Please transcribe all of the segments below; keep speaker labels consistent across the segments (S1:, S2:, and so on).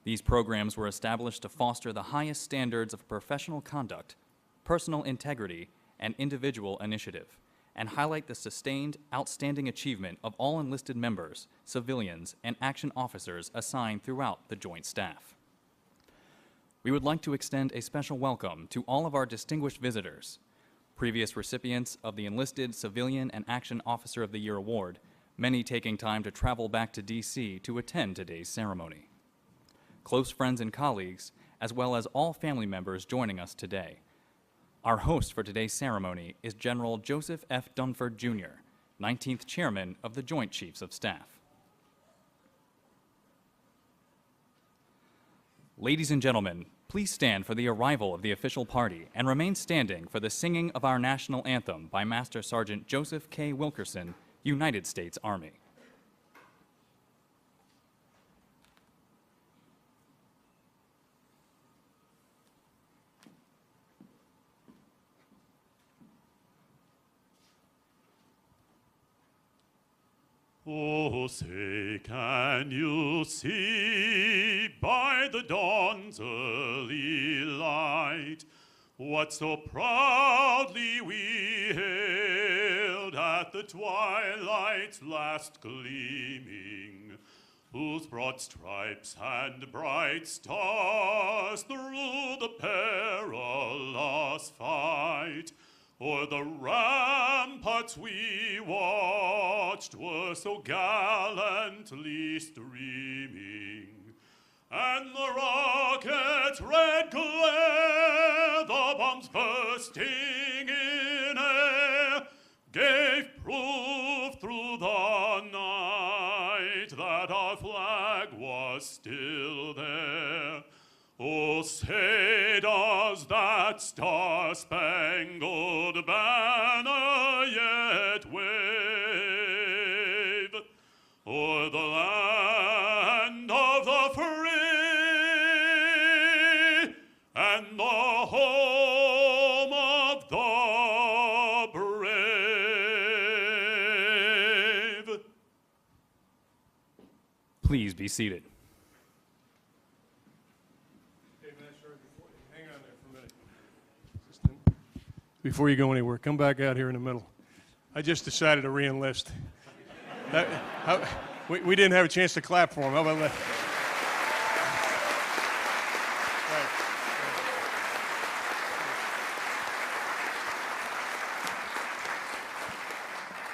S1: These programs were established to foster the highest standards of professional conduct, personal integrity, and individual initiative, and highlight the sustained, outstanding achievement of all enlisted members, civilians, and action officers assigned throughout the Joint Staff. We would like to extend a special welcome to all of our distinguished visitors, previous recipients of the Enlisted Civilian and Action Officer of the Year Award, many taking time to travel back to D.C. to attend today's ceremony. Close friends and colleagues, as well as all family members joining us today. Our host for today's ceremony is General Joseph F. Dunford, Jr., 19th Chairman of the Joint Chiefs of Staff. Ladies and gentlemen, please stand for the arrival of the official party and remain standing for the singing of our national anthem by Master Sergeant Joseph K. Wilkerson, United States Army.
S2: Oh, say, can you see by the dawn's early light what so proudly we hailed at the twilight's last gleaming, whose broad stripes and bright stars through the perilous fight o'er the ramparts we watched were so gallantly streaming, and the rocket's red glare, the bombs bursting in air, gave proof through the night that our flag was still there. Oh, say does that star-spangled banner yet wave o'er the land of the free and the home of the brave?
S1: Please be seated.
S3: Before you go anywhere, come back out here in the middle. I just decided to re-enlist. We didn't have a chance to clap for him. How about that?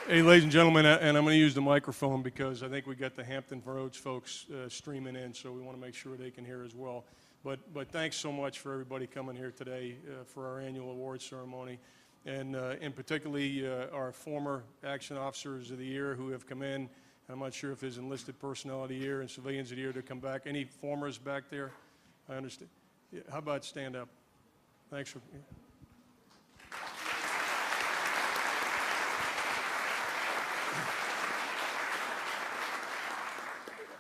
S3: Hey, ladies and gentlemen, and I'm going to use the microphone because I think we got the Hampton Roads folks streaming in, so we want to make sure they can hear as well. But thanks so much for everybody coming here today for our annual awards ceremony, and particularly our former Action Officers of the Year who have come in. I'm not sure if there's enlisted personnel of the year and civilians of the year to come back. Any formers back there? I understand. Yeah, how about stand up? Thanks for. Yeah.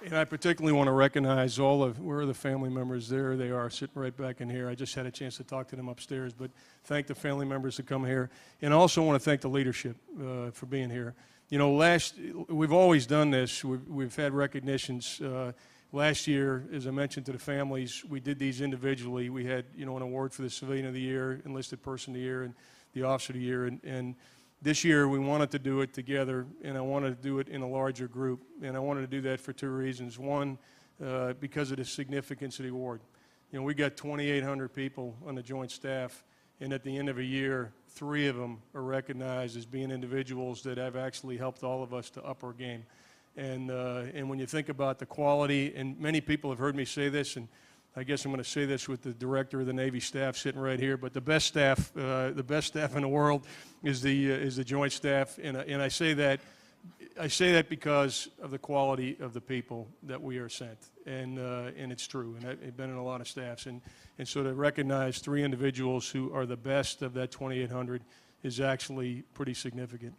S3: And I particularly want to recognize all of, where are the family members? There they are, sitting right back in here. I just had a chance to talk to them upstairs, but thank the family members that come here. And I also want to thank the leadership for being here. You know, we've always done this. We've had recognitions. Last year, as I mentioned to the families, we did these individually. We had, you know, an award for the Civilian of the Year, Enlisted Person of the Year, and the Officer of the Year. And this year, we wanted to do it together, and I wanted to do it in a larger group. And I wanted to do that for two reasons. One, because of the significance of the award. You know, we got 2,800 people on the Joint Staff, and at the end of a year, 3 of them are recognized as being individuals that have actually helped all of us to up our game. And when you think about the quality, and many people have heard me say this, and I guess I'm going to say this with the director of the Navy staff sitting right here, but the best staff in the world is the Joint Staff, and I say that because of the quality of the people that we are sent, and it's true, and I've been in a lot of staffs, and so to recognize 3 individuals who are the best of that 2,800 is actually pretty significant.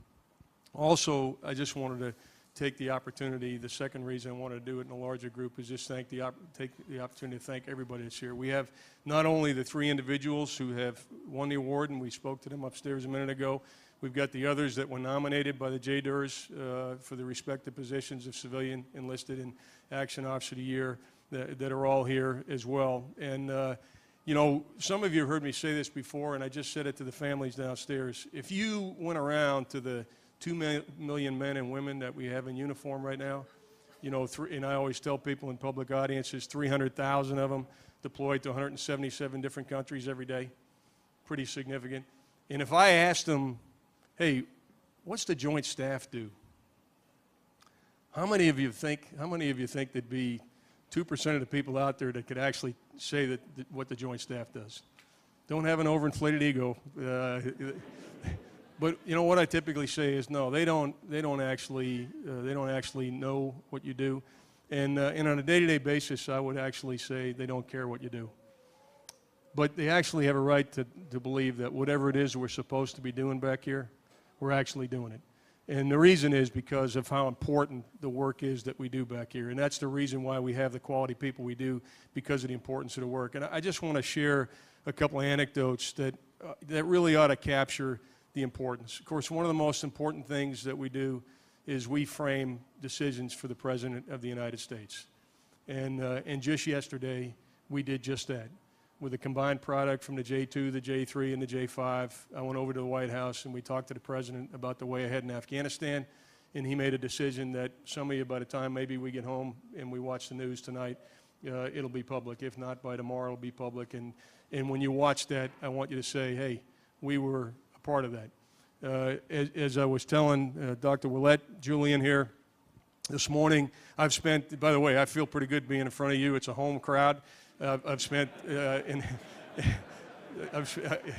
S3: Also, I just wanted to take the opportunity, the second reason I wanted to do it in a larger group is just take the opportunity to thank everybody that's here. We have not only the 3 individuals who have won the award, and we spoke to them upstairs a minute ago, we've got the others that were nominated by the JDERs for the respective positions of Civilian, Enlisted, and Action Officer of the Year. that are all here as well. And, you know, some of you have heard me say this before, and I just said it to the families downstairs. If you went around to the 2 million men and women that we have in uniform right now, you know, and I always tell people in public audiences, 300,000 of them deployed to 177 different countries every day. Pretty significant. And if I asked them, hey, what's the Joint Staff do? How many of you think there'd be 2% of the people out there that could actually say that what the Joint Staff does? Don't have an overinflated ego. But you know what I typically say is no, they don't actually know what you do, and on a day-to-day basis, I would actually say they don't care what you do. But they actually have a right to believe that whatever it is we're supposed to be doing back here, we're actually doing it. And the reason is because of how important the work is that we do back here, and that's the reason why we have the quality people we do, because of the importance of the work. And I just want to share a couple of anecdotes that really ought to capture the importance. Of course, one of the most important things that we do is we frame decisions for the President of the United States. And just yesterday, we did just that. With a combined product from the J2, the J3, and the J5, I went over to the White House and we talked to the President about the way ahead in Afghanistan, and he made a decision that some of you, by the time maybe we get home and we watch the news tonight, it'll be public. If not, by tomorrow it'll be public. And when you watch that, I want you to say, hey, we were part of that. As I was telling Dr. Willett, Julian here this morning, I've spent, by the way, I feel pretty good being in front of you. It's a home crowd. I've spent,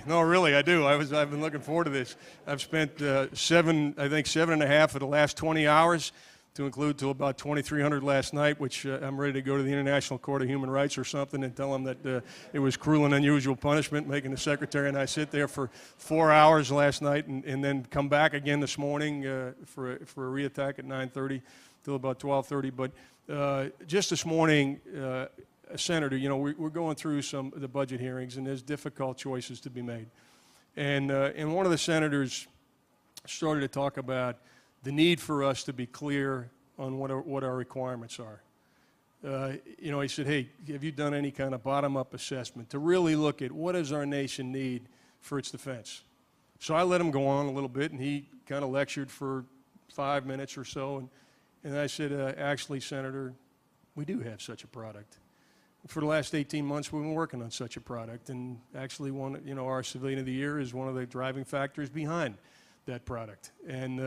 S3: no, really, I do. I've been looking forward to this. I've spent 7.5 of the last 20 hours, to include till about 2,300 last night, which I'm ready to go to the International Court of Human Rights or something and tell them that it was cruel and unusual punishment, making the Secretary and I sit there for 4 hours last night and then come back again this morning for a reattack at 9:30 till about 12:30. But just this morning, Senator, you know, we're going through some of the budget hearings, and there's difficult choices to be made. And one of the senators started to talk about the need for us to be clear on what our requirements are. You know, he said, hey, have you done any kind of bottom-up assessment to really look at what does our nation need for its defense? So I let him go on a little bit, and he kind of lectured for 5 minutes or so. And I said, actually, Senator, we do have such a product. For the last 18 months, we've been working on such a product. And actually, our Civilian of the Year is one of the driving factors behind that product. And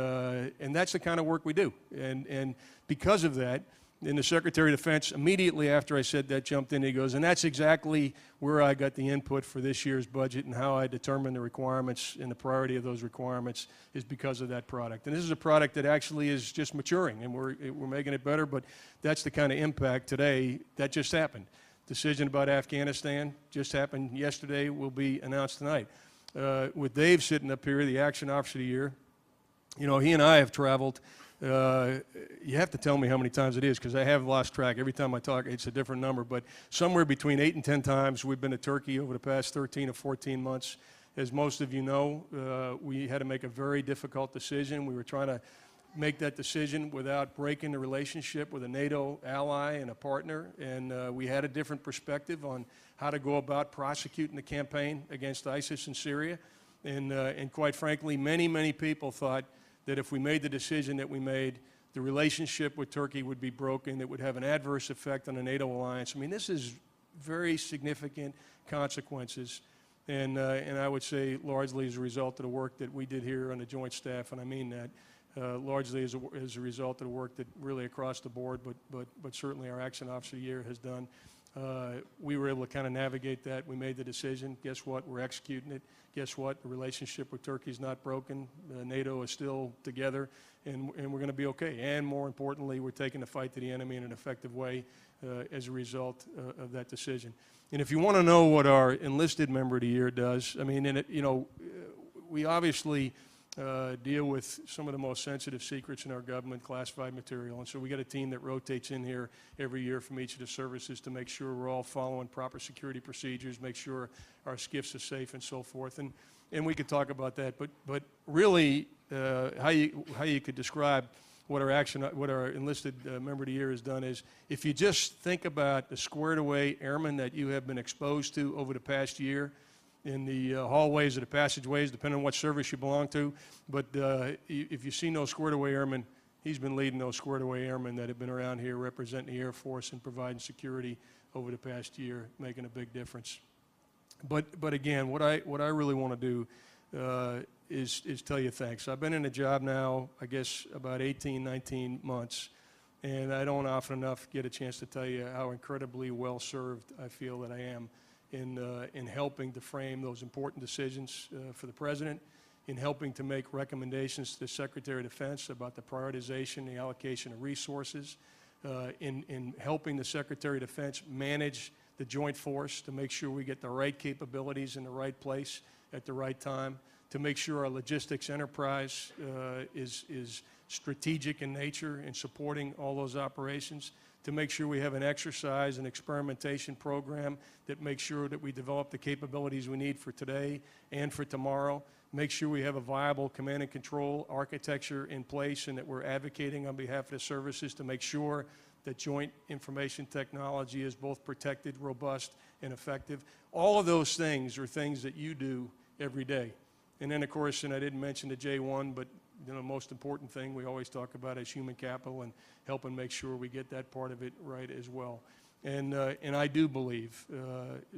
S3: that's the kind of work we do. And because of that, and the Secretary of Defense, immediately after I said that, jumped in. He goes, and that's exactly where I got the input for this year's budget, and how I determine the requirements and the priority of those requirements is because of that product. And this is a product that actually is just maturing, and we're making it better, but that's the kind of impact today that just happened. Decision about Afghanistan just happened yesterday, will be announced tonight. With Dave sitting up here, the Action Officer of the Year, you know, he and I have traveled. You have to tell me how many times it is, because I have lost track. Every time I talk, it's a different number. But somewhere between 8 and 10 times we've been to Turkey over the past 13 or 14 months. As most of you know, we had to make a very difficult decision. We were trying to make that decision without breaking the relationship with a NATO ally and a partner. And we had a different perspective on how to go about prosecuting the campaign against ISIS in Syria. And quite frankly, many people thought that if we made the decision that we made, the relationship with Turkey would be broken. It would have an adverse effect on the NATO alliance. I mean, this is very significant consequences. And I would say largely as a result of the work that we did here on the Joint Staff, and I mean that, largely as a result of the work that really across the board, but certainly our Action Officer of the Year has done. We were able to kind of navigate that. We made the decision. Guess what? We're executing it. Guess what? The relationship with Turkey is not broken. NATO is still together, and we're going to be okay. And more importantly, we're taking the fight to the enemy in an effective way as a result of that decision. And if you want to know what our Enlisted Member of the Year does, I mean, we obviously deal with some of the most sensitive secrets in our government, classified material. And so we got a team that rotates in here every year from each of the services to make sure we're all following proper security procedures, make sure our SCIFs are safe and so forth. And we could talk about that. But really, how you could describe what our enlisted member of the year has done is, if you just think about the squared away airmen that you have been exposed to over the past year in the hallways or the passageways, depending on what service you belong to, but if you've seen those squared away airmen, he's been leading those squared away airmen that have been around here representing the Air Force and providing security over the past year, making a big difference. But again, what I really want to do is tell you thanks. I've been in the job now, I guess, about 18, 19 months, and I don't often enough get a chance to tell you how incredibly well served I feel that I am in helping to frame those important decisions for the President, in helping to make recommendations to the Secretary of Defense about the prioritization, the allocation of resources, in helping the Secretary of Defense manage the joint force to make sure we get the right capabilities in the right place at the right time, to make sure our logistics enterprise is strategic in nature in supporting all those operations, to make sure we have an exercise and experimentation program that makes sure that we develop the capabilities we need for today and for tomorrow, make sure we have a viable command and control architecture in place, and that we're advocating on behalf of the services to make sure that joint information technology is both protected, robust, and effective. All of those things are things that you do every day. And then, of course, and I didn't mention the J1, but the most important thing we always talk about is human capital and helping make sure we get that part of it right as well. And I do believe,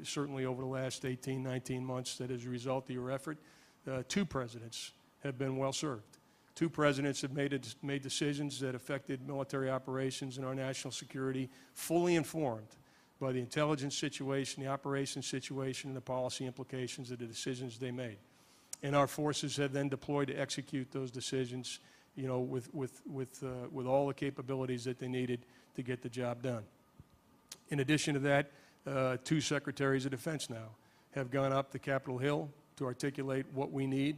S3: certainly over the last 18, 19 months, that as a result of your effort, 2 presidents have been well served. 2 presidents have made decisions that affected military operations and our national security, fully informed by the intelligence situation, the operations situation, and the policy implications of the decisions they made. And our forces have then deployed to execute those decisions, you know, with all the capabilities that they needed to get the job done. In addition to that, 2 secretaries of defense now have gone up to Capitol Hill to articulate what we need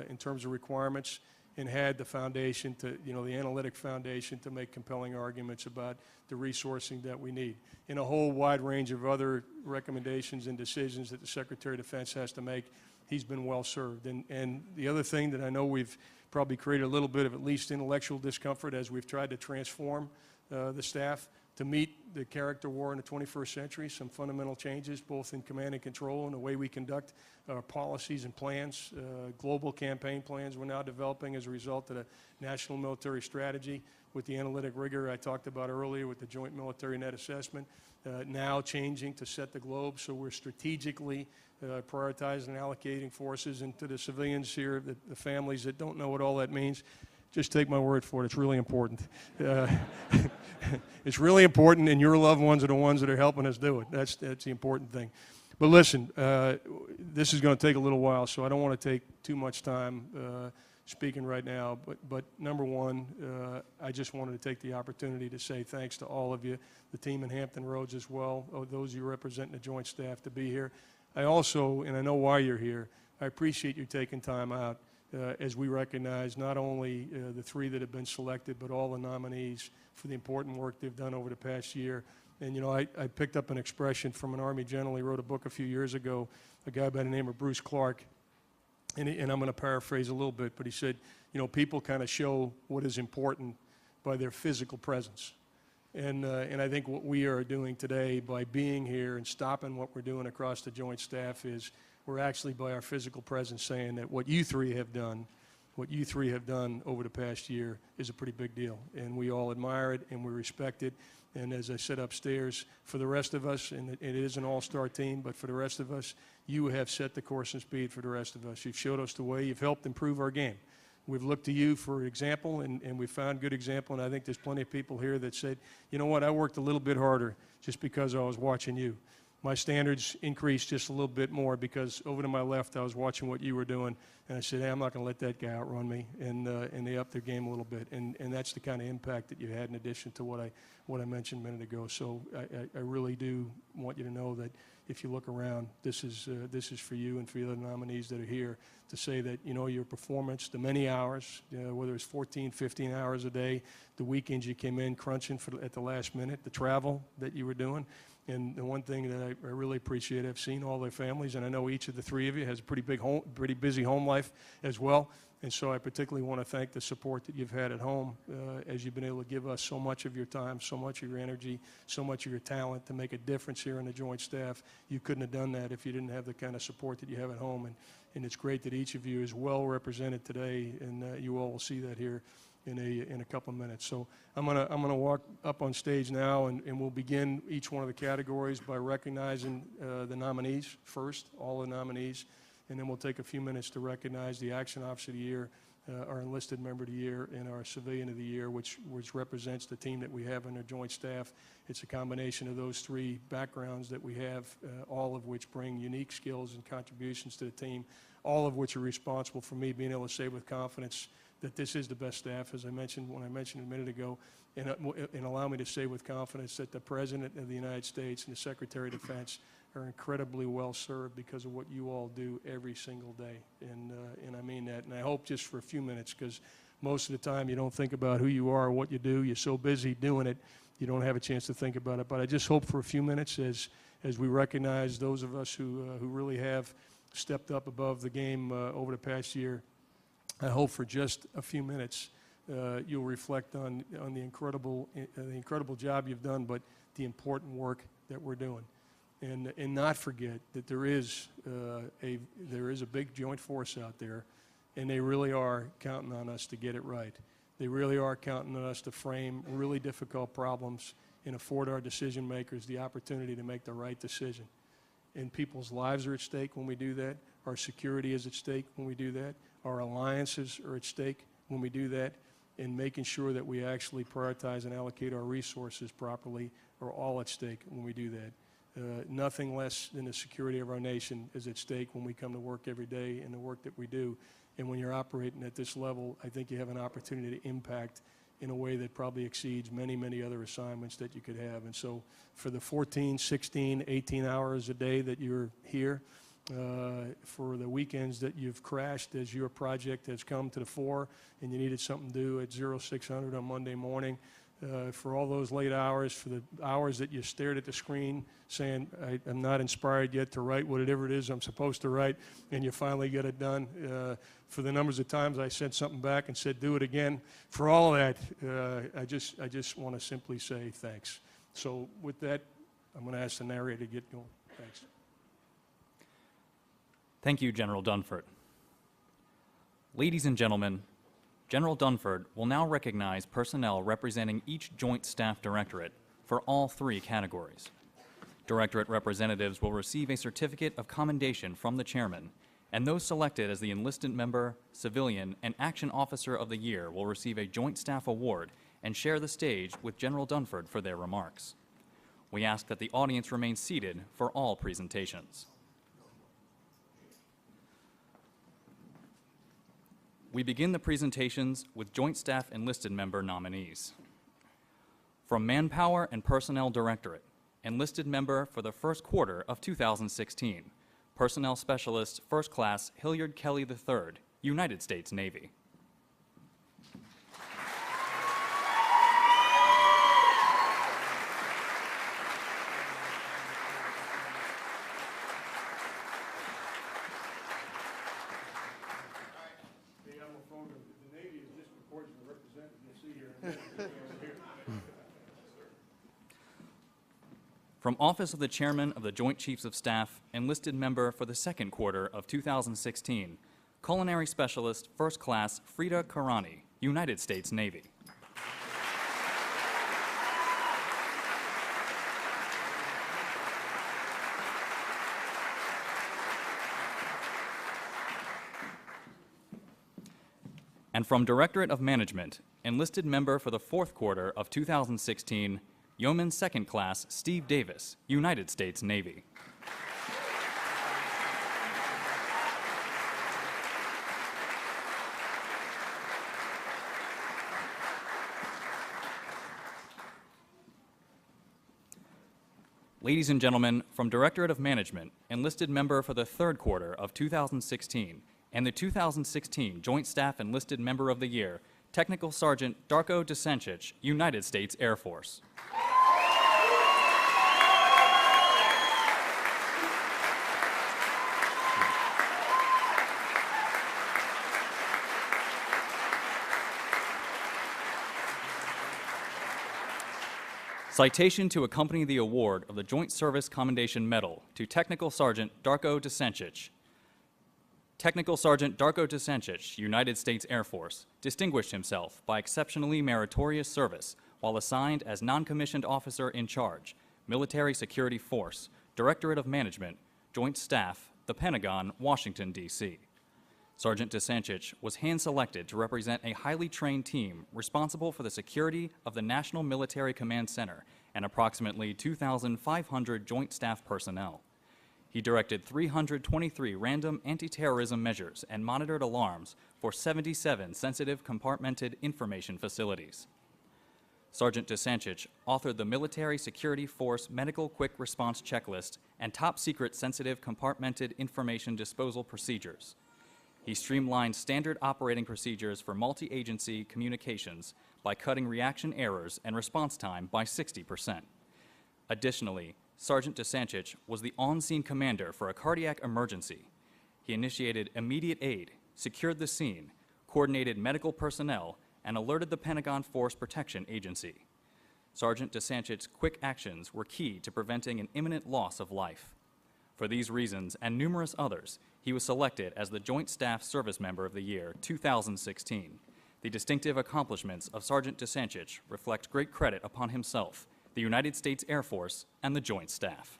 S3: in terms of requirements, and had the foundation to, you know, the analytic foundation to make compelling arguments about the resourcing that we need. In a whole wide range of other recommendations and decisions that the Secretary of Defense has to make, he's been well served. And the other thing that I know we've probably created a little bit of at least intellectual discomfort as we've tried to transform the staff to meet the character war in the 21st century, some fundamental changes both in command and control and the way we conduct our policies and plans, global campaign plans we're now developing as a result of the national military strategy with the analytic rigor I talked about earlier with the joint military net assessment, now changing to set the globe, so we're strategically prioritizing and allocating forces. And to the civilians here, the families that don't know what all that means, just take my word for it, it's really important. It's really important, and your loved ones are the ones that are helping us do it. That's the important thing. But listen, this is going to take a little while, so I don't want to take too much time speaking right now. But number one, I just wanted to take the opportunity to say thanks to all of you, the team in Hampton Roads as well, those of you representing the Joint Staff to be here. I also, and I know why you're here, I appreciate you taking time out as we recognize not only the 3 that have been selected, but all the nominees for the important work they've done over the past year. And, you know, I picked up an expression from an Army general. He wrote a book a few years ago, a guy by the name of Bruce Clark. And I'm going to paraphrase a little bit, but he said, you know, people kind of show what is important by their physical presence. And I think what we are doing today by being here and stopping what we're doing across the Joint Staff is we're actually, by our physical presence, saying that what you 3 have done over the past year is a pretty big deal. And we all admire it and we respect it. And as I said upstairs, for the rest of us, and it is an all-star team, but for the rest of us, you have set the course and speed for the rest of us. You've showed us the way. You've helped improve our game. We've looked to you for example, and we found good example. And I think there's plenty of people here that said, you know what, I worked a little bit harder just because I was watching you. My standards increased just a little bit more because over to my left I was watching what you were doing, and I said, hey, I'm not going to let that guy outrun me, and they upped their game a little bit, and that's the kind of impact that you had in addition to what I mentioned a minute ago. So I really do want you to know that if you look around, this is for you and for the other nominees that are here to say that, you know, your performance, the many hours, whether it's 14, 15 hours a day, the weekends you came in crunching at the last minute, the travel that you were doing. And the one thing that I really appreciate, I've seen all their families, and I know each of the 3 of you has a pretty busy home life as well. And so I particularly want to thank the support that you've had at home as you've been able to give us so much of your time, so much of your energy, so much of your talent to make a difference here in the Joint Staff. You couldn't have done that if you didn't have the kind of support that you have at home. And it's great that each of you is well represented today, and you all will see that here in a couple of minutes. So I'm gonna walk up on stage now, and we'll begin each one of the categories by recognizing the nominees first, all the nominees. And then we'll take a few minutes to recognize the Action Officer of the Year, our Enlisted Member of the Year, and our Civilian of the Year, which represents the team that we have in our Joint Staff. It's a combination of those three backgrounds that we have, all of which bring unique skills and contributions to the team, all of which are responsible for me being able to say with confidence that this is the best staff, as I mentioned when I mentioned a minute ago, and allow me to say with confidence that the President of the United States and the Secretary of Defense are incredibly well served because of what you all do every single day. And I mean that. And I hope just for a few minutes, because most of the time you don't think about who you are or what you do. You're so busy doing it, you don't have a chance to think about it. But I just hope for a few minutes as we recognize those of us who really have stepped up above the game over the past year, I hope for just a few minutes you'll reflect on the incredible job you've done, but the important work that we're doing. And not forget that there is a big joint force out there, and they really are counting on us to get it right. They really are counting on us to frame really difficult problems and afford our decision makers the opportunity to make the right decision. And people's lives are at stake when we do that. Our security is at stake when we do that. Our alliances are at stake when we do that. And making sure that we actually prioritize and allocate our resources properly are all at stake when we do that. Nothing less than the security of our nation is at stake when we come to work every day and the work that we do. And when you're operating at this level, I think you have an opportunity to impact in a way that probably exceeds many, many other assignments that you could have. And so for the 14, 16, 18 hours a day that you're here, for the weekends that you've crashed as your project has come to the fore and you needed something to do at 0600 on Monday morning, for all those late hours, for the hours that you stared at the screen saying, I'm not inspired yet to write whatever it is I'm supposed to write, and you finally get it done. For the numbers of times I sent something back and said, do it again. For all of that, I just want to simply say thanks. So with that, I'm going to ask the narrator to get going. Thanks.
S1: Thank you, General Dunford. Ladies and gentlemen, General Dunford will now recognize personnel representing each Joint Staff Directorate for all three categories. Directorate representatives will receive a certificate of commendation from the Chairman, and those selected as the Enlisted Member, Civilian, and Action Officer of the Year will receive a Joint Staff Award and share the stage with General Dunford for their remarks. We ask that the audience remain seated for all presentations. We begin the presentations with Joint Staff Enlisted Member nominees. From Manpower and Personnel Directorate, Enlisted Member for the first quarter of 2016, Personnel Specialist First Class Hilliard Kelly III, United States Navy. From Office of the Chairman of the Joint Chiefs of Staff, Enlisted Member for the second quarter of 2016, Culinary Specialist First Class Frida Karani, United States Navy. And from Directorate of Management, Enlisted Member for the fourth quarter of 2016, Yeoman Second Class Steve Davis, United States Navy. Ladies and gentlemen, from Directorate of Management, Enlisted Member for the third quarter of 2016, and the 2016 Joint Staff Enlisted Member of the Year, Technical Sergeant Darko Desancic, United States Air Force. Citation to accompany the award of the Joint Service Commendation Medal to Technical Sergeant Darko Desancic. Technical Sergeant Darko Desancic, United States Air Force, distinguished himself by exceptionally meritorious service while assigned as non-commissioned officer in charge, Military Security Force, Directorate of Management, Joint Staff, the Pentagon, Washington, D.C. Sergeant Desancic was hand-selected to represent a highly trained team responsible for the security of the National Military Command Center and approximately 2,500 Joint Staff personnel. He directed 323 random anti-terrorism measures and monitored alarms for 77 sensitive compartmented information facilities. Sergeant Desancic authored the Military Security Force Medical Quick Response Checklist and Top Secret Sensitive Compartmented Information Disposal Procedures. He streamlined standard operating procedures for multi-agency communications by cutting reaction errors and response time by 60%. Additionally, Sergeant Desancic was the on-scene commander for a cardiac emergency. He initiated immediate aid, secured the scene, coordinated medical personnel, and alerted the Pentagon Force Protection Agency. Sergeant Desancic's quick actions were key to preventing an imminent loss of life. For these reasons and numerous others, he was selected as the Joint Staff Service Member of the Year 2016. The distinctive accomplishments of Sergeant Desancic reflect great credit upon himself, the United States Air Force, and the Joint Staff.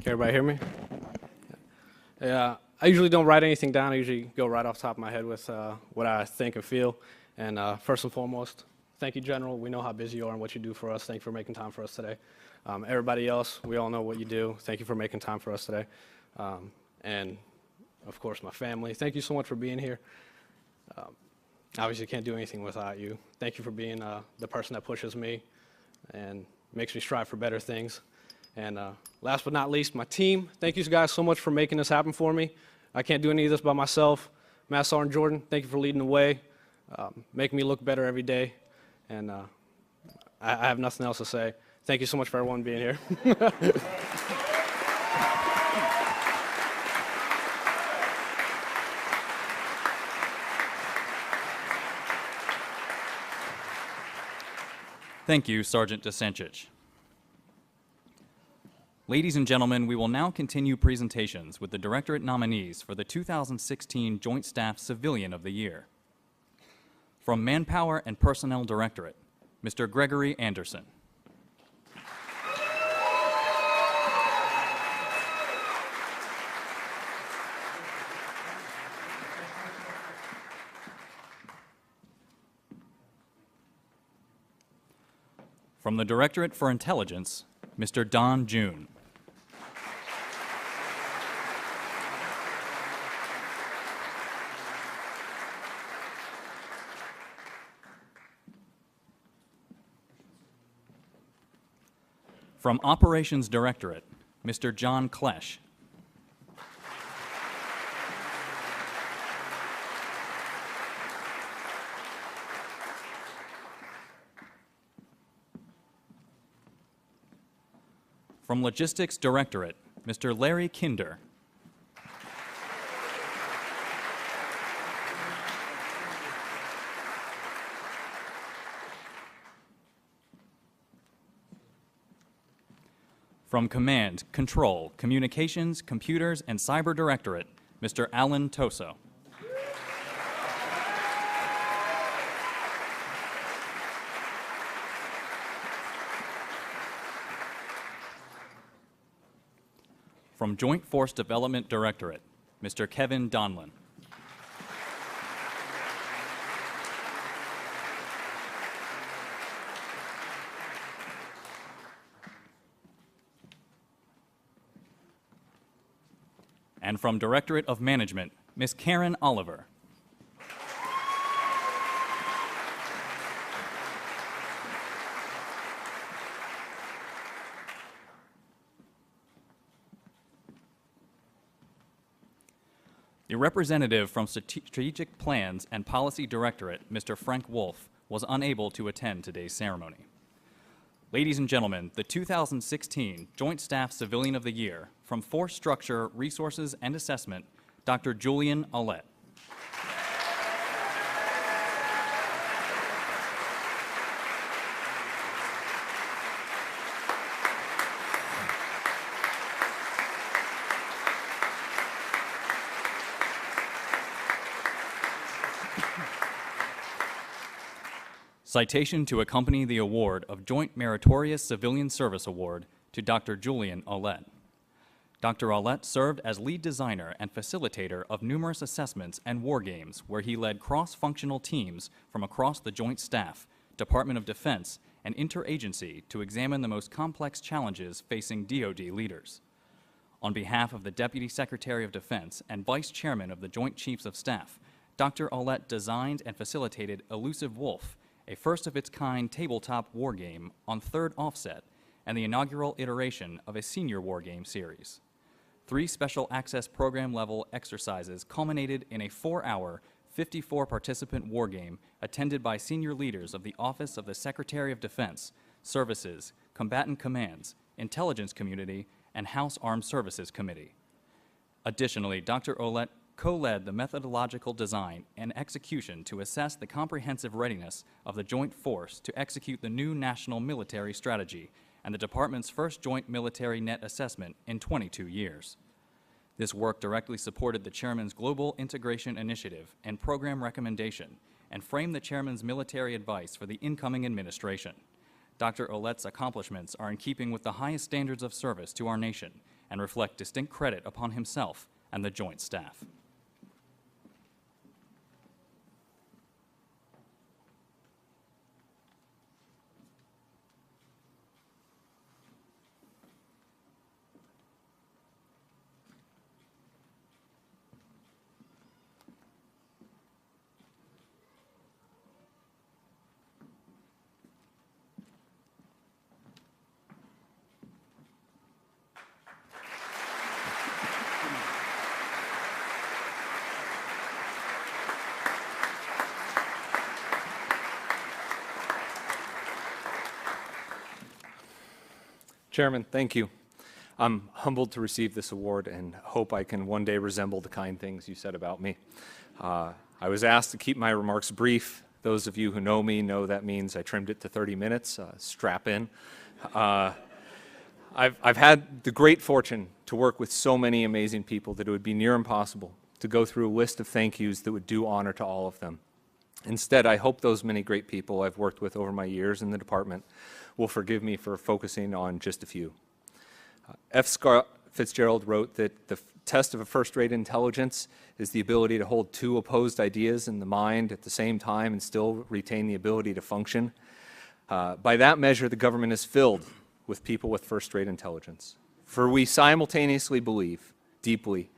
S4: Can everybody hear me? Yeah, I usually don't write anything down. I usually go right off the top of my head with what I think and feel. And first and foremost, thank you, General. We know how busy you are and what you do for us. Thank you for making time for us today. Everybody else, we all know what you do. Thank you for making time for us today. And, of course, my family. Thank you so much for being here. Obviously, can't do anything without you. Thank you for being the person that pushes me and makes me strive for better things. And last but not least, my team. Thank you guys so much for making this happen for me. I can't do any of this by myself. Master Sergeant Jordan, thank you for leading the way, making me look better every day. And I have nothing else to say. Thank you so much for everyone being here.
S1: Thank you, Sergeant Desancic. Ladies and gentlemen, we will now continue presentations with the Directorate nominees for the 2016 Joint Staff Civilian of the Year. From Manpower and Personnel Directorate, Mr. Gregory Anderson. From the Directorate for Intelligence, Mr. Don June. From Operations Directorate, Mr. John Klesch. From Logistics Directorate, Mr. Larry Kinder. From Command, Control, Communications, Computers, and Cyber Directorate, Mr. Alan Toso. From Joint Force Development Directorate, Mr. Kevin Donlin. And from Directorate of Management, Ms. Karen Oliver. The representative from Strategic Plans and Policy Directorate, Mr. Frank Wolf, was unable to attend today's ceremony. Ladies and gentlemen, the 2016 Joint Staff Civilian of the Year from Force Structure, Resources, and Assessment, Dr. Julian Aulette. Citation to accompany the award of Joint Meritorious Civilian Service Award to Dr. Julian Aulette. Dr. Aulette served as lead designer and facilitator of numerous assessments and war games where he led cross-functional teams from across the Joint Staff, Department of Defense, and interagency to examine the most complex challenges facing DoD leaders. On behalf of the Deputy Secretary of Defense and Vice Chairman of the Joint Chiefs of Staff, Dr. Aulette designed and facilitated Elusive Wolf, a first-of-its-kind tabletop war game on third offset, and the inaugural iteration of a senior war game series. 3 special access program-level exercises culminated in a 4-hour, 54-participant war game attended by senior leaders of the Office of the Secretary of Defense, Services, Combatant Commands, Intelligence Community, and House Armed Services Committee. Additionally, Dr. Aulette co-led the methodological design and execution to assess the comprehensive readiness of the Joint Force to execute the new National Military Strategy and the Department's first Joint Military Net Assessment in 22 years. This work directly supported the Chairman's Global Integration Initiative and program recommendation and framed the Chairman's military advice for the incoming administration. Dr. Aulette's accomplishments are in keeping with the highest standards of service to our nation and reflect distinct credit upon himself and the Joint Staff.
S5: Chairman, thank you. I'm humbled to receive this award and hope I can one day resemble the kind things you said about me. I was asked to keep my remarks brief. Those of you who know me know that means I trimmed it to 30 minutes. Strap in. I've had the great fortune to work with so many amazing people that it would be near impossible to go through a list of thank yous that would do honor to all of them. Instead, I hope those many great people I've worked with over my years in the department will forgive me for focusing on just a few. F. Scott Fitzgerald wrote that the test of a first-rate intelligence is the ability to hold 2 opposed ideas in the mind at the same time and still retain the ability to function. By that measure, the government is filled with people with first-rate intelligence. For we simultaneously believe deeply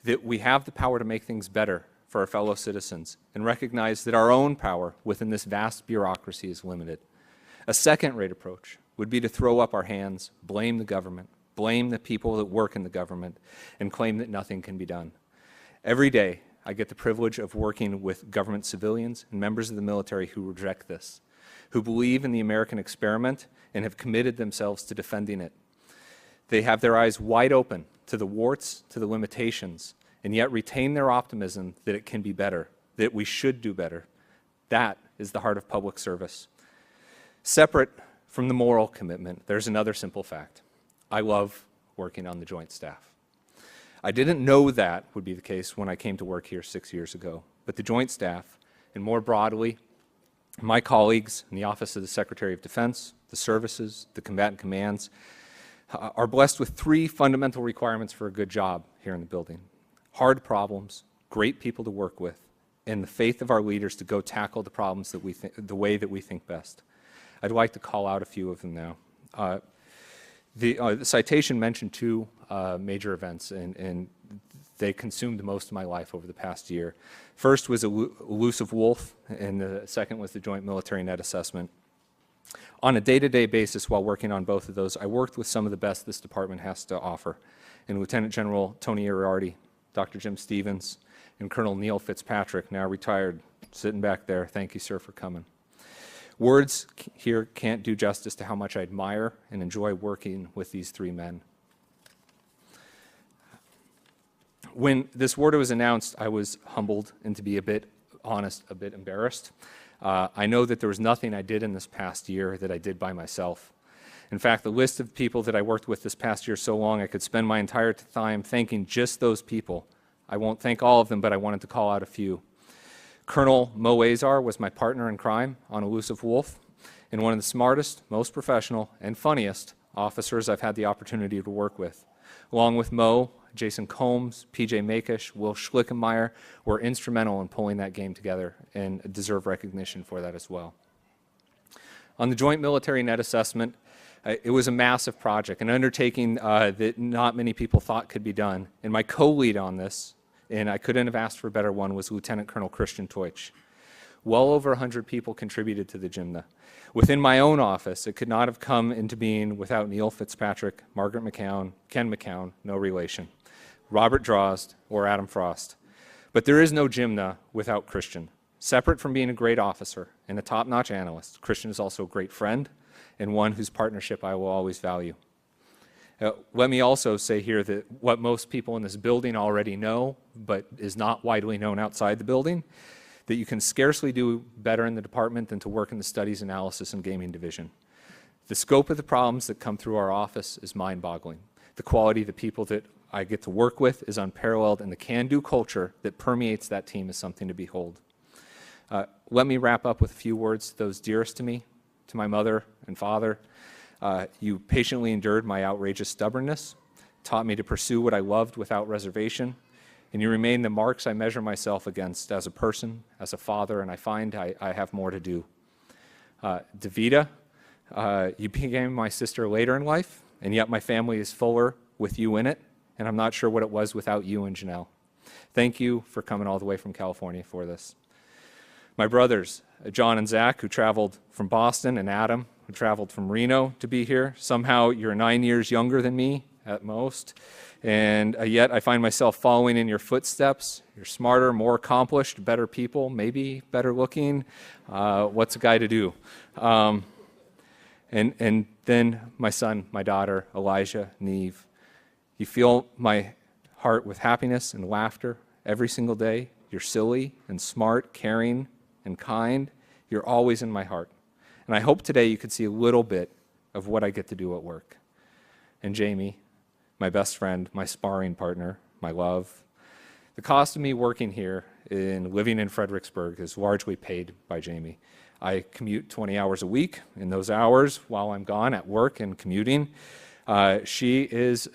S5: that we have the power to make things better for our fellow citizens and recognize that our own power within this vast bureaucracy is limited. A second-rate approach would be to throw up our hands, blame the government, blame the people that work in the government, and claim that nothing can be done. Every day, I get the privilege of working with government civilians and members of the military who reject this, who believe in the American experiment and have committed themselves to defending it. They have their eyes wide open to the warts, to the limitations, and yet retain their optimism that it can be better, that we should do better. That is the heart of public service. Separate from the moral commitment, there's another simple fact. I love working on the Joint Staff. I didn't know that would be the case when I came to work here 6 years ago, but the Joint Staff, and more broadly, my colleagues in the Office of the Secretary of Defense, the services, the combatant commands, are blessed with 3 fundamental requirements for a good job here in the building. Hard problems, great people to work with, and the faith of our leaders to go tackle the problems that the way that we think best. I'd like to call out a few of them now. The citation mentioned 2 major events, and they consumed most of my life over the past year. First was Elusive Wolf, and the second was the Joint Military Net Assessment. On a day-to-day basis while working on both of those, I worked with some of the best this department has to offer, and Lieutenant General Tony Iriarty, Dr. Jim Stevens, and Colonel Neil Fitzpatrick, now retired, sitting back there. Thank you, sir, for coming. Words here can't do justice to how much I admire and enjoy working with these three men. When this award was announced, I was humbled and, to be a bit honest, a bit embarrassed. I know that there was nothing I did in this past year that I did by myself. In fact, the list of people that I worked with this past year is so long I could spend my entire time thanking just those people. I won't thank all of them, but I wanted to call out a few. Colonel Mo Azar was my partner in crime on Elusive Wolf, and one of the smartest, most professional, and funniest officers I've had the opportunity to work with. Along with Mo, Jason Combs, PJ Makish, Will Schlickenmeyer were instrumental in pulling that game together and deserve recognition for that as well. On the Joint Military Net Assessment, it was a massive project, an undertaking that not many people thought could be done. And my co-lead on this, and I couldn't have asked for a better one, was Lieutenant Colonel Christian Teutsch. Well over 100 people contributed to the GIMNA. Within my own office, it could not have come into being without Neil Fitzpatrick, Margaret McCown, Ken McCown, no relation, Robert Drozd, or Adam Frost. But there is no GIMNA without Christian. Separate from being a great officer and a top-notch analyst, Christian is also a great friend and one whose partnership I will always value. Let me also say here that what most people in this building already know, but is not widely known outside the building, that you can scarcely do better in the department than to work in the Studies, Analysis, and Gaming Division. The scope of the problems that come through our office is mind-boggling. The quality of the people that I get to work with is unparalleled, and the can-do culture that permeates that team is something to behold. Let me wrap up with a few words to those dearest to me, to my mother and father. You patiently endured my outrageous stubbornness, taught me to pursue what I loved without reservation, and you remain the marks I measure myself against as a person, as a father, and I find I have more to do. Davida, you became my sister later in life, and yet my family is fuller with you in it, and I'm not sure what it was without you and Janelle. Thank you for coming all the way from California for this. My brothers, John and Zach, who traveled from Boston, and Adam, who traveled from Reno to be here. Somehow you're 9 years younger than me at most, and yet I find myself following in your footsteps. You're smarter, more accomplished, better people, maybe better looking. What's a guy to do? And then my son, my daughter, Elijah, Neve. You fill my heart with happiness and laughter every single day. You're silly and smart, caring and kind. You're always in my heart. And I hope today you could see a little bit of what I get to do at work. And Jamie, my best friend, my sparring partner, my love. The cost of me working here and living in Fredericksburg is largely paid by Jamie. I commute 20 hours a week. In those hours, while I'm gone at work and commuting, she is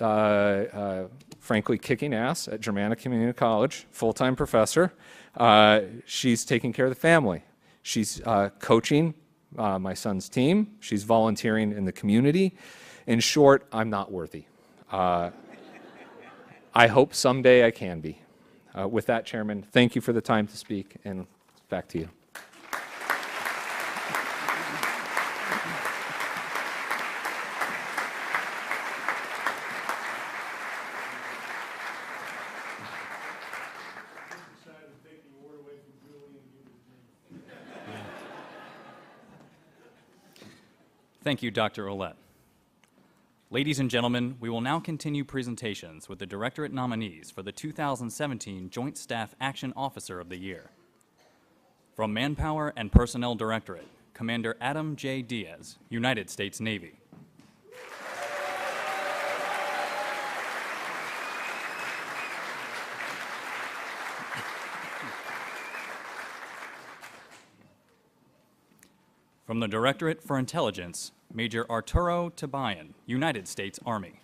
S5: frankly kicking ass at Germanna Community College, full-time professor. She's taking care of the family. She's coaching my son's team. She's volunteering in the community. In short, I'm not worthy. I hope someday I can be. With that, Chairman, thank you for the time to speak, and back to you.
S1: Thank you, Dr. Ouellette. Ladies and gentlemen, we will now continue presentations with the Directorate nominees for the 2017 Joint Staff Action Officer of the Year. From Manpower and Personnel Directorate, Commander Adam J. Diaz, United States Navy. From the Directorate for Intelligence, Major Arturo Tabayan, United States Army.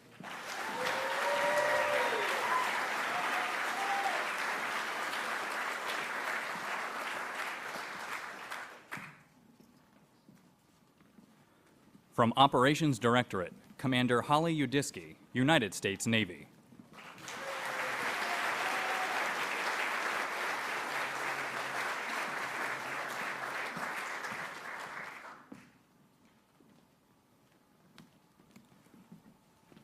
S1: From Operations Directorate, Commander Holly Udisky, United States Navy.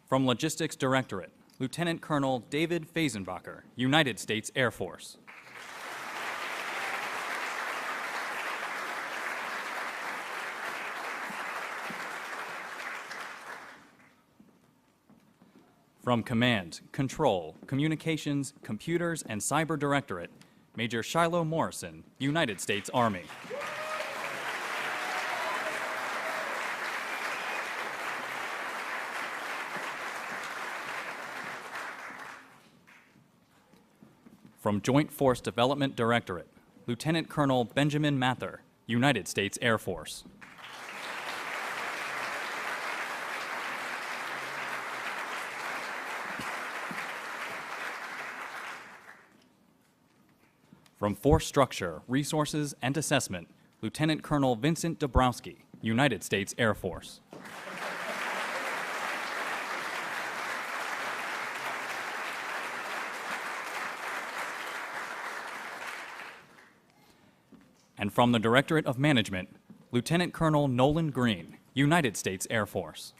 S1: From Logistics Directorate, Lieutenant Colonel David Fazenbacher, United States Air Force. From Command, Control, Communications, Computers, and Cyber Directorate, Major Shiloh Morrison, United States Army. From Joint Force Development Directorate, Lieutenant Colonel Benjamin Mather, United States Air Force. From Force Structure, Resources, and Assessment, Lieutenant Colonel Vincent Dabrowski, United States Air Force. And from the Directorate of Management, Lieutenant Colonel Nolan Green, United States Air Force.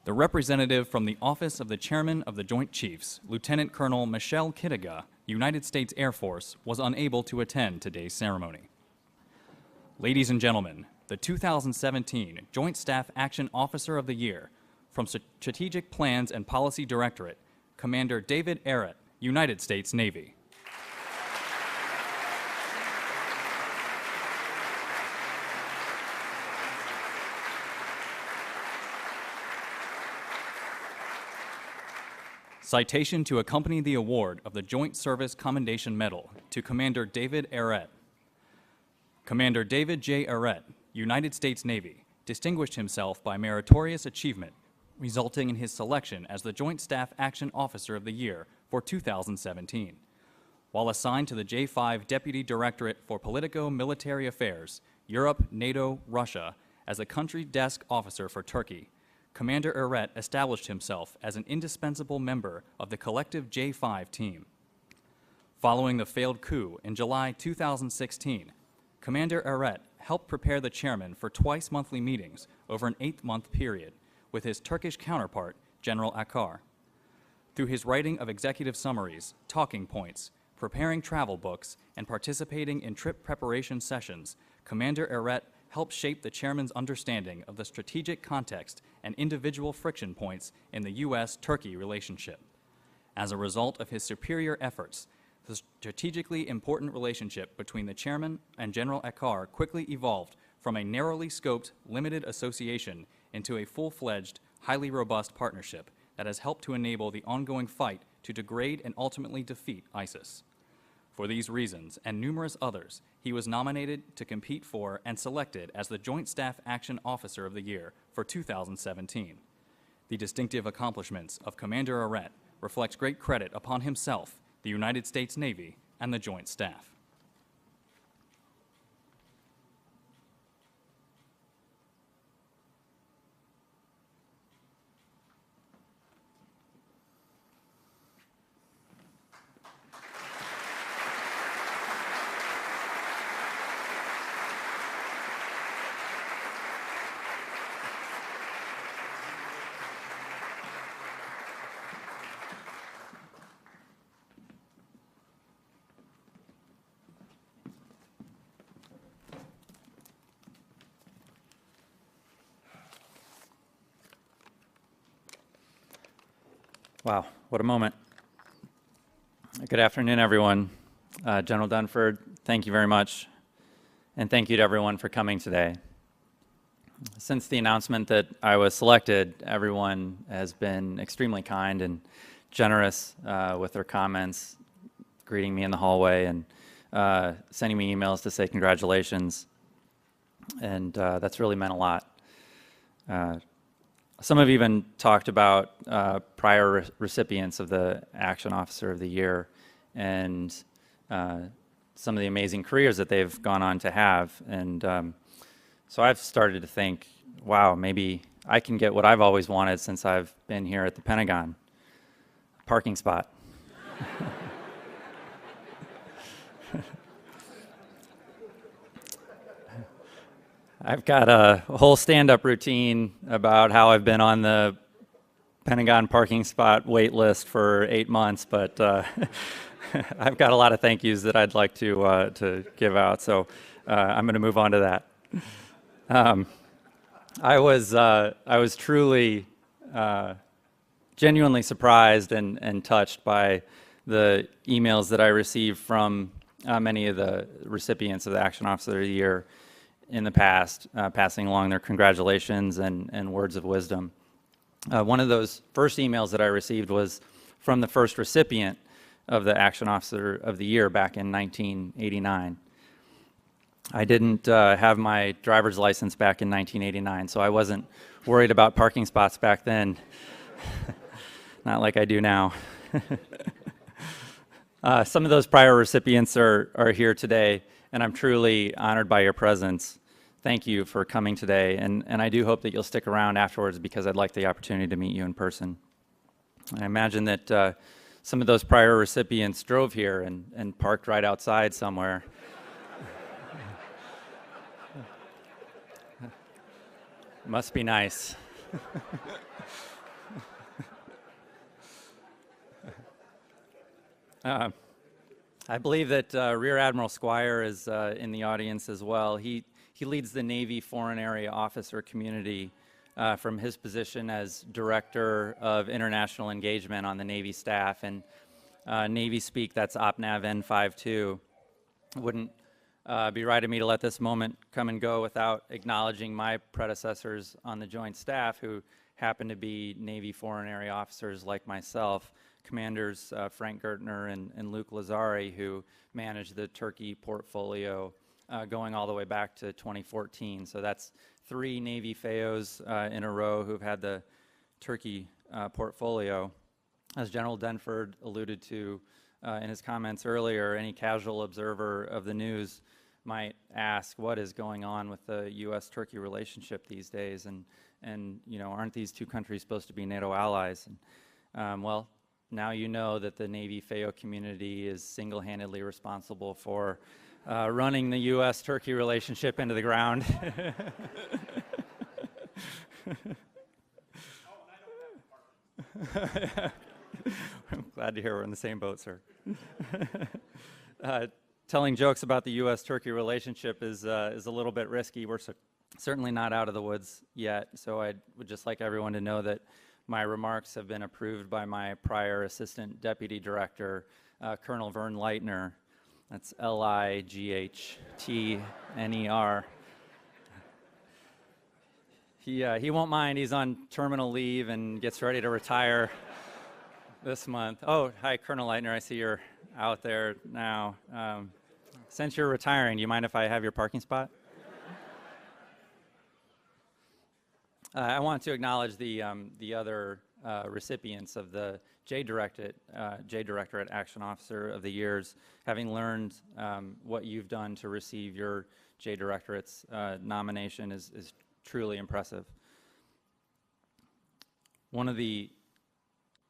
S1: The representative from the Office of the Chairman of the Joint Chiefs, Lieutenant Colonel Michelle Kittiga, United States Air Force, was unable to attend today's ceremony. Ladies and gentlemen, the 2017 Joint Staff Action Officer of the Year from Strategic Plans and Policy Directorate, Commander David Arrett, United States Navy. Citation to accompany the award of the Joint Service Commendation Medal to Commander David Arrett. Commander David J. Arrett, United States Navy, distinguished himself by meritorious achievement, resulting in his selection as the Joint Staff Action Officer of the Year for 2017. While assigned to the J5 Deputy Directorate for Politico-Military Affairs, Europe, NATO, Russia, as a country desk officer for Turkey, Commander Arrett established himself as an indispensable member of the collective J5 team. Following the failed coup in July 2016, Commander Arrett helped prepare the chairman for twice-monthly meetings over an 8-month period with his Turkish counterpart, General Akar. Through his writing of executive summaries, talking points, preparing travel books, and participating in trip preparation sessions, Commander Arrett helped shape the chairman's understanding of the strategic context and individual friction points in the U.S.-Turkey relationship. As a result of his superior efforts, the strategically important relationship between the chairman and General Akar quickly evolved from a narrowly scoped, limited association into a full-fledged, highly robust partnership that has helped to enable the ongoing fight to degrade and ultimately defeat ISIS. For these reasons, and numerous others, he was nominated to compete for and selected as the Joint Staff Action Officer of the Year for 2017. The distinctive accomplishments of Commander Arrett reflect great credit upon himself, the United States Navy, and the Joint Staff.
S6: Wow, what a moment. Good afternoon, everyone. General Dunford, thank you very much. And thank you to everyone for coming today. Since the announcement that I was selected, everyone has been extremely kind and generous with their comments, greeting me in the hallway and sending me emails to say congratulations. And that's really meant a lot. Some have even talked about prior recipients of the Action Officer of the Year and some of the amazing careers that they've gone on to have. And so I've started to think, wow, maybe I can get what I've always wanted since I've been here at the Pentagon, a parking spot. I've got a whole stand-up routine about how I've been on the Pentagon parking spot wait list for 8 months, but I've got a lot of thank yous that I'd like to give out, so I'm going to move on to that. I was truly genuinely surprised and touched by the emails that I received from many of the recipients of the Action Officer of the Year in the past, passing along their congratulations and words of wisdom. One of those first emails that I received was from the first recipient of the Action Officer of the Year back in 1989. I didn't have my driver's license back in 1989, so I wasn't worried about parking spots back then. Not like I do now. Some of those prior recipients are here today, and I'm truly honored by your presence. Thank you for coming today, and I do hope that you'll stick around afterwards because I'd like the opportunity to meet you in person. I imagine that some of those prior recipients drove here and parked right outside somewhere. Must be nice. I believe that Rear Admiral Squire is in the audience as well. He leads the Navy Foreign Area Officer community from his position as Director of International Engagement on the Navy staff. And Navy speak, that's OPNAV N52. Wouldn't be right of me to let this moment come and go without acknowledging my predecessors on the Joint Staff who happen to be Navy Foreign Area Officers like myself. Commanders Frank Gertner and Luke Lazari, who managed the Turkey portfolio going all the way back to 2014. So that's 3 Navy FAOs in a row who've had the Turkey portfolio. As General Dunford alluded to in his comments earlier, any casual observer of the news might ask what is going on with the U.S.-Turkey relationship these days, and you know, aren't these two countries supposed to be NATO allies? And, well, now you know that the Navy FAO community is single-handedly responsible for running the U.S.-Turkey relationship into the ground. I'm glad to hear we're in the same boat, sir. Telling jokes about the U.S.-Turkey relationship is a little bit risky. We're certainly not out of the woods yet, so I would just like everyone to know that my remarks have been approved by my prior Assistant Deputy Director, Colonel Vern Leitner. That's Lightner. He won't mind. He's on terminal leave and gets ready to retire this month. Oh, hi, Colonel Leitner. I see you're out there now. Since you're retiring, do you mind if I have your parking spot? I want to acknowledge the other recipients of the J Directorate Action Officer of the Years, having learned what you've done to receive your J Directorate's nomination is truly impressive. One of the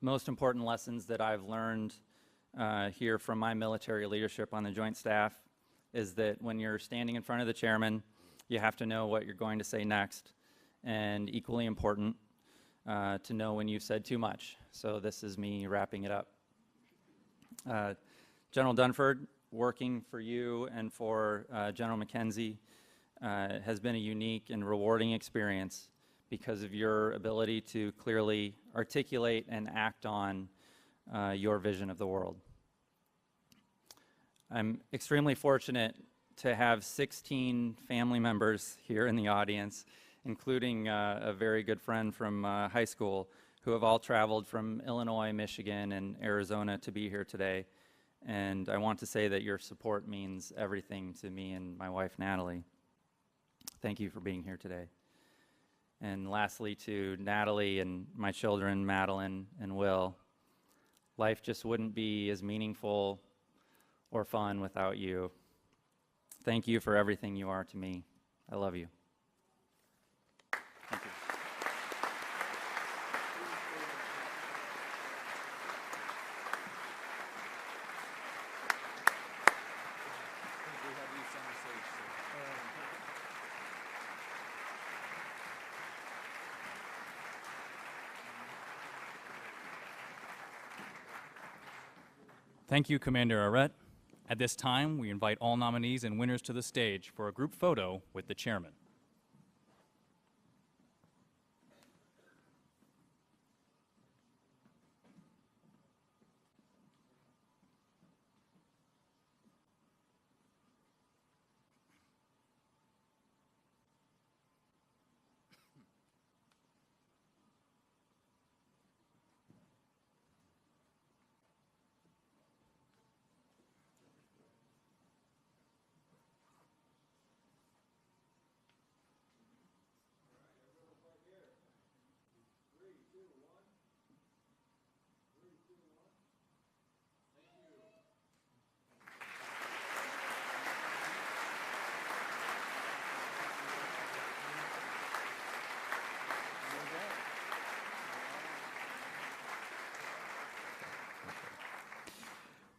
S6: most important lessons that I've learned here from my military leadership on the Joint Staff is that when you're standing in front of the chairman, you have to know what you're going to say next, and equally important, to know when you've said too much. So this is me wrapping it up. General Dunford, working for you and for General McKenzie has been a unique and rewarding experience because of your ability to clearly articulate and act on your vision of the world. I'm extremely fortunate to have 16 family members here in the audience, including a very good friend from high school, who have all traveled from Illinois, Michigan, and Arizona to be here today. And I want to say that your support means everything to me and my wife, Natalie. Thank you for being here today. And lastly, to Natalie and my children, Madeline and Will, life just wouldn't be as meaningful or fun without you. Thank you for everything you are to me. I love you. Thank you.
S1: Thank you, Commander Arrett. At this time, we invite all nominees and winners to the stage for a group photo with the chairman.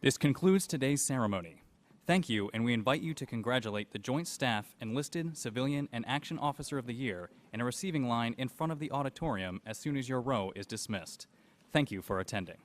S1: This concludes today's ceremony. Thank you, and we invite you to congratulate the Joint Staff Enlisted, Civilian, and Action Officer of the Year in a receiving line in front of the auditorium as soon as your row is dismissed. Thank you for attending.